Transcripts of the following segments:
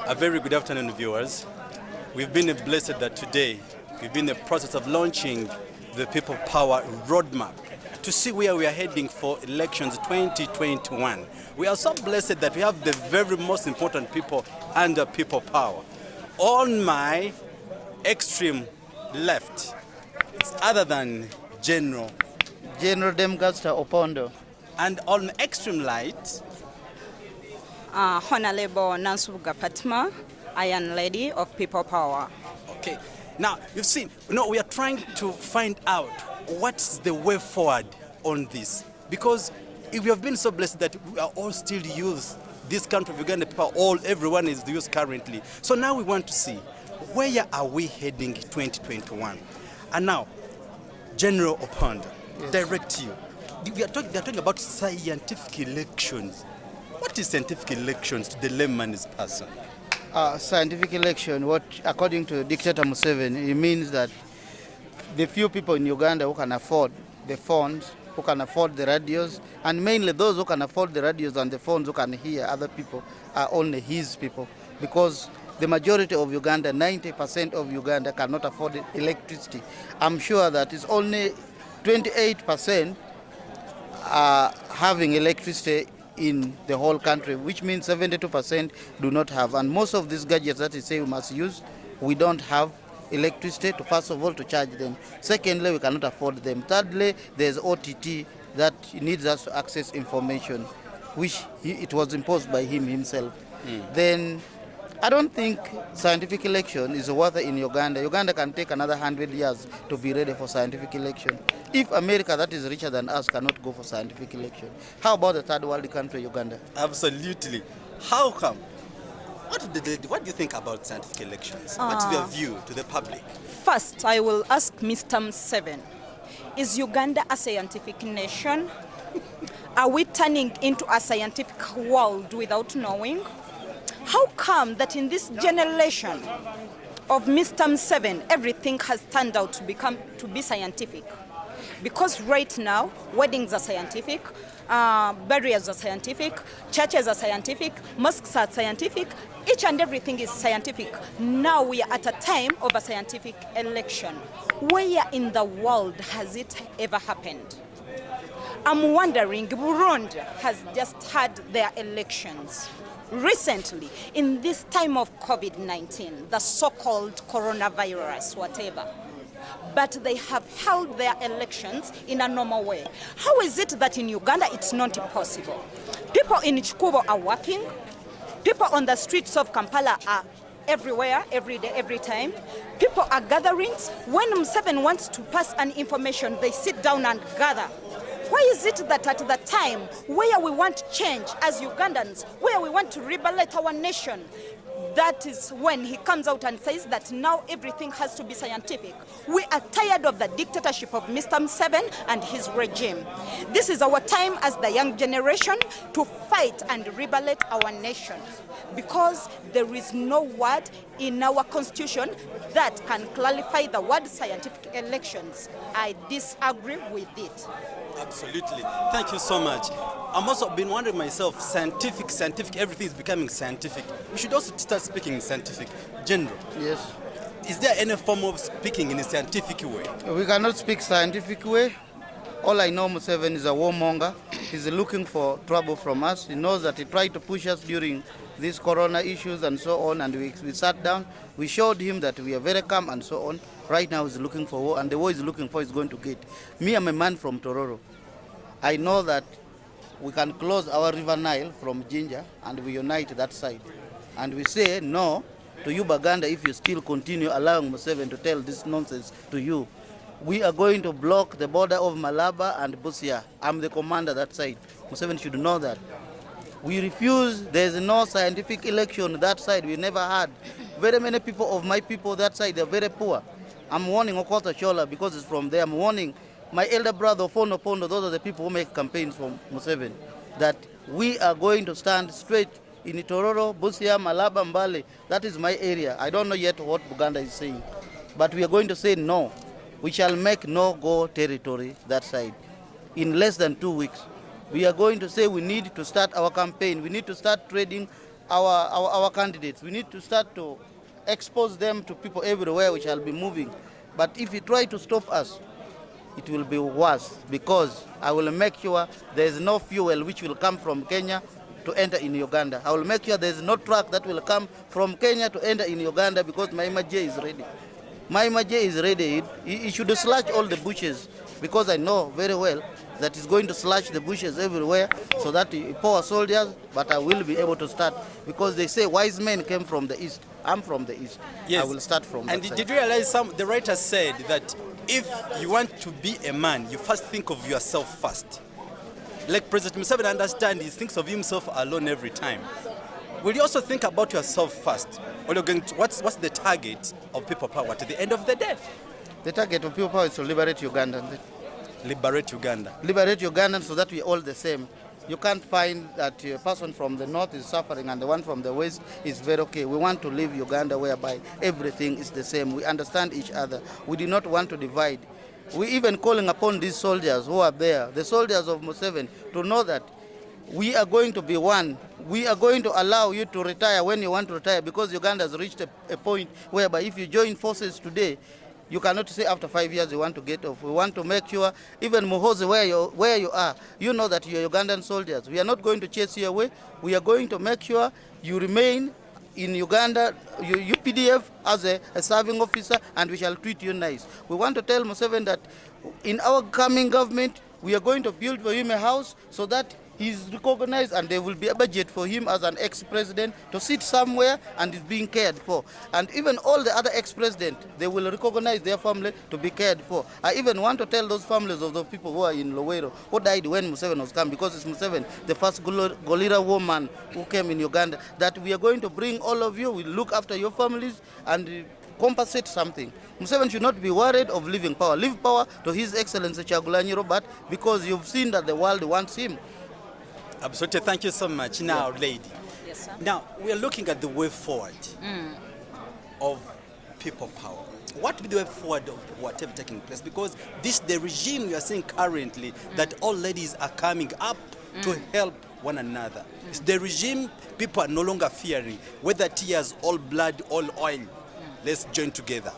A very good afternoon, viewers. We've been blessed that today we've been in the process of launching the People Power Roadmap to see where we are heading for elections 2021. We are so blessed that we have the very most important people under People Power. On my extreme left, it's other than General OPONDO. And on the extreme right, Honorable Nansubuga Fatima, Iron Lady of People Power. Okay, now you've seen, we are trying to find out what's the way forward on this. Because if we have been so blessed that we are all still youth, this country of Uganda, everyone is youth currently. So now we want to see, where are we heading 2021? And now, General Opondo, yes. Direct you. They're talking about scientific elections. What is scientific elections to the layman's person? Scientific election, according to Dictator Museveni, it means that the few people in Uganda who can afford the phones, who can afford the radios, and mainly those who can afford the radios and the phones who can hear other people, are only his people. Because the majority of Uganda, 90% of Uganda, cannot afford electricity. I'm sure that it's only 28% are having electricity in the whole country, which means 72% do not have. And most of these gadgets that he say we must use, we don't have electricity to, first of all, to charge them. Secondly, we cannot afford them. Thirdly, there's OTT that needs us to access information, which it was imposed by him himself. Then I don't think scientific election is worth it in Uganda. Uganda can take another 100 years to be ready for scientific election. If America, that is richer than us, cannot go for scientific election, how about the third world country, Uganda? Absolutely. How come? What do you think about scientific elections? What's your view to the public? First, I will ask Mr. Museveni, is Uganda a scientific nation? Are we turning into a scientific world without knowing? How come that in this generation of Mr. Museveni, everything has turned out to be scientific? Because right now, weddings are scientific, burials are scientific, churches are scientific, mosques are scientific, each and everything is scientific. Now we are at a time of a scientific election. Where in the world has it ever happened? I'm wondering, Burundi has just had their elections. Recently, in this time of COVID-19, the so-called coronavirus, whatever, but they have held their elections in a normal way. How is it that in Uganda it's not possible? People in Chikubo are working. People on the streets of Kampala are everywhere, every day, every time. People are gatherings. When Museveni wants to pass an information, they sit down and gather. Why is it that at the time where we want change as Ugandans, where we want to liberate our nation, that is when he comes out and says that now everything has to be scientific? We are tired of the dictatorship of Mr. Museveni and his regime. This is our time as the young generation to fight and liberate our nation, because there is no word in our constitution that can clarify the word scientific elections. I disagree with it. Absolutely. Thank you so much. I've also been wondering myself, scientific, everything is becoming scientific. We should also start speaking scientific. General. Yes. Is there any form of speaking in a scientific way? We cannot speak scientific way. All I know, Museveni is a warmonger. He's looking for trouble from us. He knows that he tried to push us during these corona issues and so on, and we sat down. We showed him that we are very calm and so on. Right now he's looking for war, and the war he's looking for is going to get. Me, I'm a man from Tororo. I know that we can close our river Nile from Jinja and we unite that side. And we say no to you, Baganda, if you still continue allowing Museveni to tell this nonsense to you. We are going to block the border of Malaba and Busia. I'm the commander that side. Museveni should know that. We refuse. There's no scientific election that side. We never had. Very many people of my people that side, they're very poor. I'm warning Okota Shola because it's from there. I'm warning my elder brother, Opondo. Those are the people who make campaigns for Museveni, that we are going to stand straight in Tororo, Busia, Malaba, Mbale. That is my area. I don't know yet what Buganda is saying. But we are going to say no. We shall make no-go territory that side in less than 2 weeks. We are going to say we need to start our campaign. We need to start trading our candidates. We need to start to expose them to people everywhere. We shall be moving. But if you try to stop us, it will be worse, because I will make sure there is no fuel which will come from Kenya to enter in Uganda. I will make sure there is no truck that will come from Kenya to enter in Uganda, because my Amagye is ready. My Amagye is ready. He should slash all the bushes, because I know very well that he's going to slash the bushes everywhere so that he poor soldiers, but I will be able to start, because they say wise men came from the east. I'm from the east. Yes. I will start from that And side. did you realize the writer said that if you want to be a man, you first think of yourself first. Like President Museveni, I understand he thinks of himself alone every time. Will you also think about yourself first? Or you're going to, what's the target of people power at the end of the day? The target of people power is to liberate Uganda. Liberate Uganda. Liberate Ugandans so that we're all the same. You can't find that a person from the north is suffering and the one from the west is very okay. We want to live Uganda whereby everything is the same. We understand each other. We do not want to divide. We even calling upon these soldiers who are there, the soldiers of Museveni, to know that we are going to be one. We are going to allow you to retire when you want to retire, because Uganda has reached a point whereby if you join forces today, you cannot say after 5 years you want to get off. We want to make sure, even Muhozi, where you are, you know that you are Ugandan soldiers. We are not going to chase you away. We are going to make sure you remain in Uganda, UPDF as a serving officer, and we shall treat you nice. We want to tell Museveni that in our coming government, we are going to build for him a house so that he's recognized, and there will be a budget for him as an ex-president to sit somewhere and is being cared for. And even all the other ex-presidents, they will recognize their family to be cared for. I even want to tell those families of those people who are in Lowero, who died when Museveni was come, because it's Museveni, the first Golira woman who came in Uganda, that we are going to bring all of you, we'll look after your families and compensate something. Museveni should not be worried of leaving power. Leave power to His Excellency Kyagulanyi Robert, because you've seen that the world wants him. Absolutely. Thank you so much. Now, lady. Yes, sir. Now, we are looking at the way forward of people power. What will be the way forward of whatever taking place? Because this the regime we are seeing currently, that all ladies are coming up to help one another. It's the regime people are no longer fearing, whether tears, all blood, all oil. Let's join together.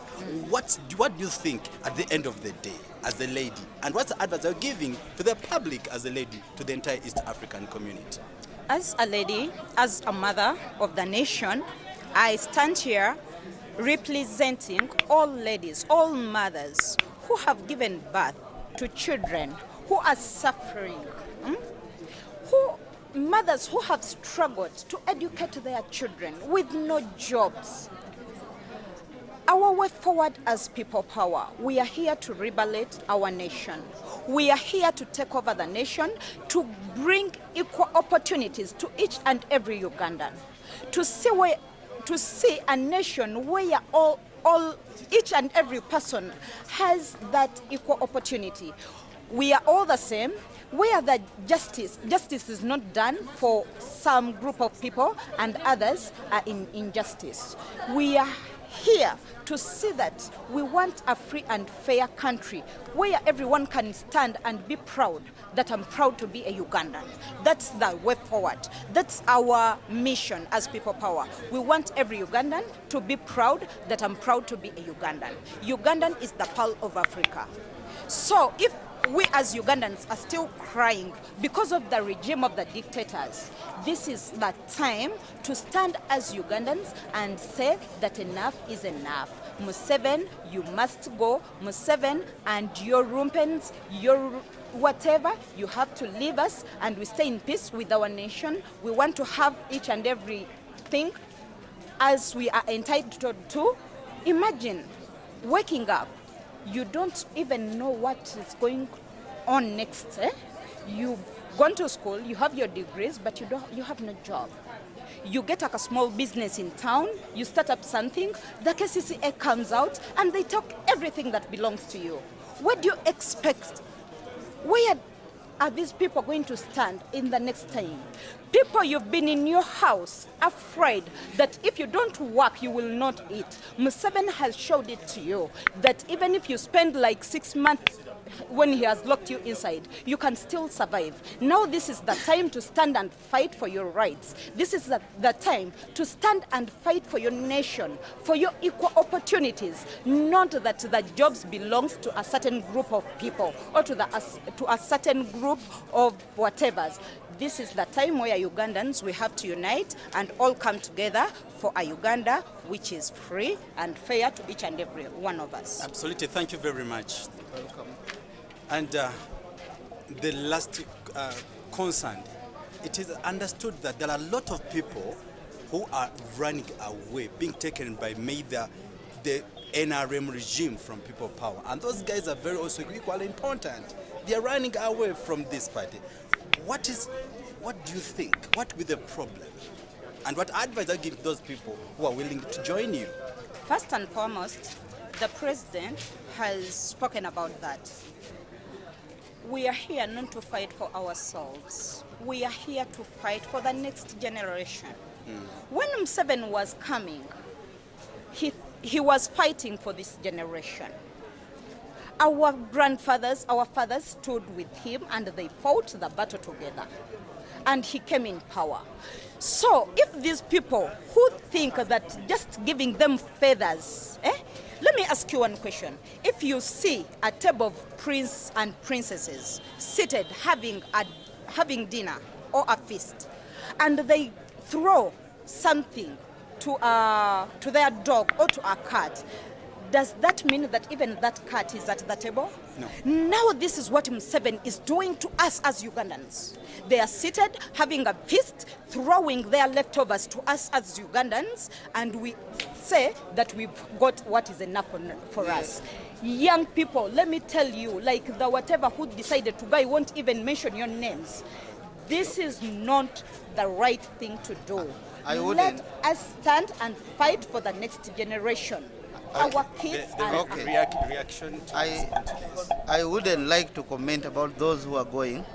What do you think at the end of the day as a lady? And what's the advice you're giving to the public as a lady, to the entire East African community? As a lady, as a mother of the nation, I stand here representing all ladies, all mothers who have given birth to children who are suffering, mothers who have struggled to educate their children with no jobs. Our way forward as people power, we are here to liberate our nation. We are here to take over the nation, to bring equal opportunities to each and every Ugandan, to see a nation where each and every person has that equal opportunity. We are all the same. Where the justice is not done for some group of people and others are in injustice. We are here to see that we want a free and fair country where everyone can stand and be proud that I'm proud to be a Ugandan. That's the way forward. That's our mission as people power. We want every Ugandan to be proud that I'm proud to be a Ugandan. Ugandan is the pearl of Africa. So if we as Ugandans are still crying because of the regime of the dictators, this is the time to stand as Ugandans and say that enough is enough. Museveni, you must go. Museveni and your rumpens, your whatever, you have to leave us and we stay in peace with our nation. We want to have each and everything as we are entitled to. Imagine waking up, you don't even know what is going on next. You've gone to school, you have your degrees, but you have no job. You get like a small business in town, you start up something, the KCCA comes out and they take everything that belongs to you. What do you expect? Where are these people going to stand in the next time? People, you've been in your house afraid that if you don't work, you will not eat. Museveni has showed it to you that even if you spend like 6 months when he has locked you inside, you can still survive. Now this is the time to stand and fight for your rights. This is the time to stand and fight for your nation, for your equal opportunities. Not that the jobs belongs to a certain group of people or to a certain group of whatevers. This is the time where Ugandans, we have to unite and all come together for a Uganda which is free and fair to each and every one of us. Absolutely. Thank you very much. Welcome. And the last concern, it is understood that there are a lot of people who are running away, being taken by the NRM regime from people power. And those guys are very also equally important. They are running away from this party. What do you think? What will be the problem? And what advice I give those people who are willing to join you? First and foremost, the president has spoken about that. We are here not to fight for ourselves. We are here to fight for the next generation. When Museveni was coming, he was fighting for this generation. Our grandfathers, our fathers stood with him and they fought the battle together. And he came in power. So if these people who think that just giving them feathers, let me ask you one question. If you see a table of princes and princesses seated having dinner or a feast, and they throw something to their dog or to a cat, does that mean that even that cat is at the table? No. Now this is what Museveni is doing to us as Ugandans. They are seated, having a feast, throwing their leftovers to us as Ugandans, and we say that we've got what is enough for us. Young people, let me tell you, like the whatever who decided to buy won't even mention your names. This is not the right thing to do. Let us stand and fight for the next generation. Our kids reaction to I wouldn't like to comment about those who are going.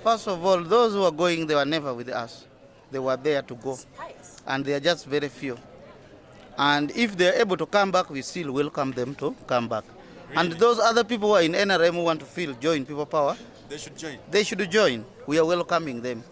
First of all, those who are going, they were never with us. They were there to go. And they are just very few. And if they are able to come back, we still welcome them to come back. Really? And those other people who are in NRM who want to join people power, they should join. They should join. We are welcoming them.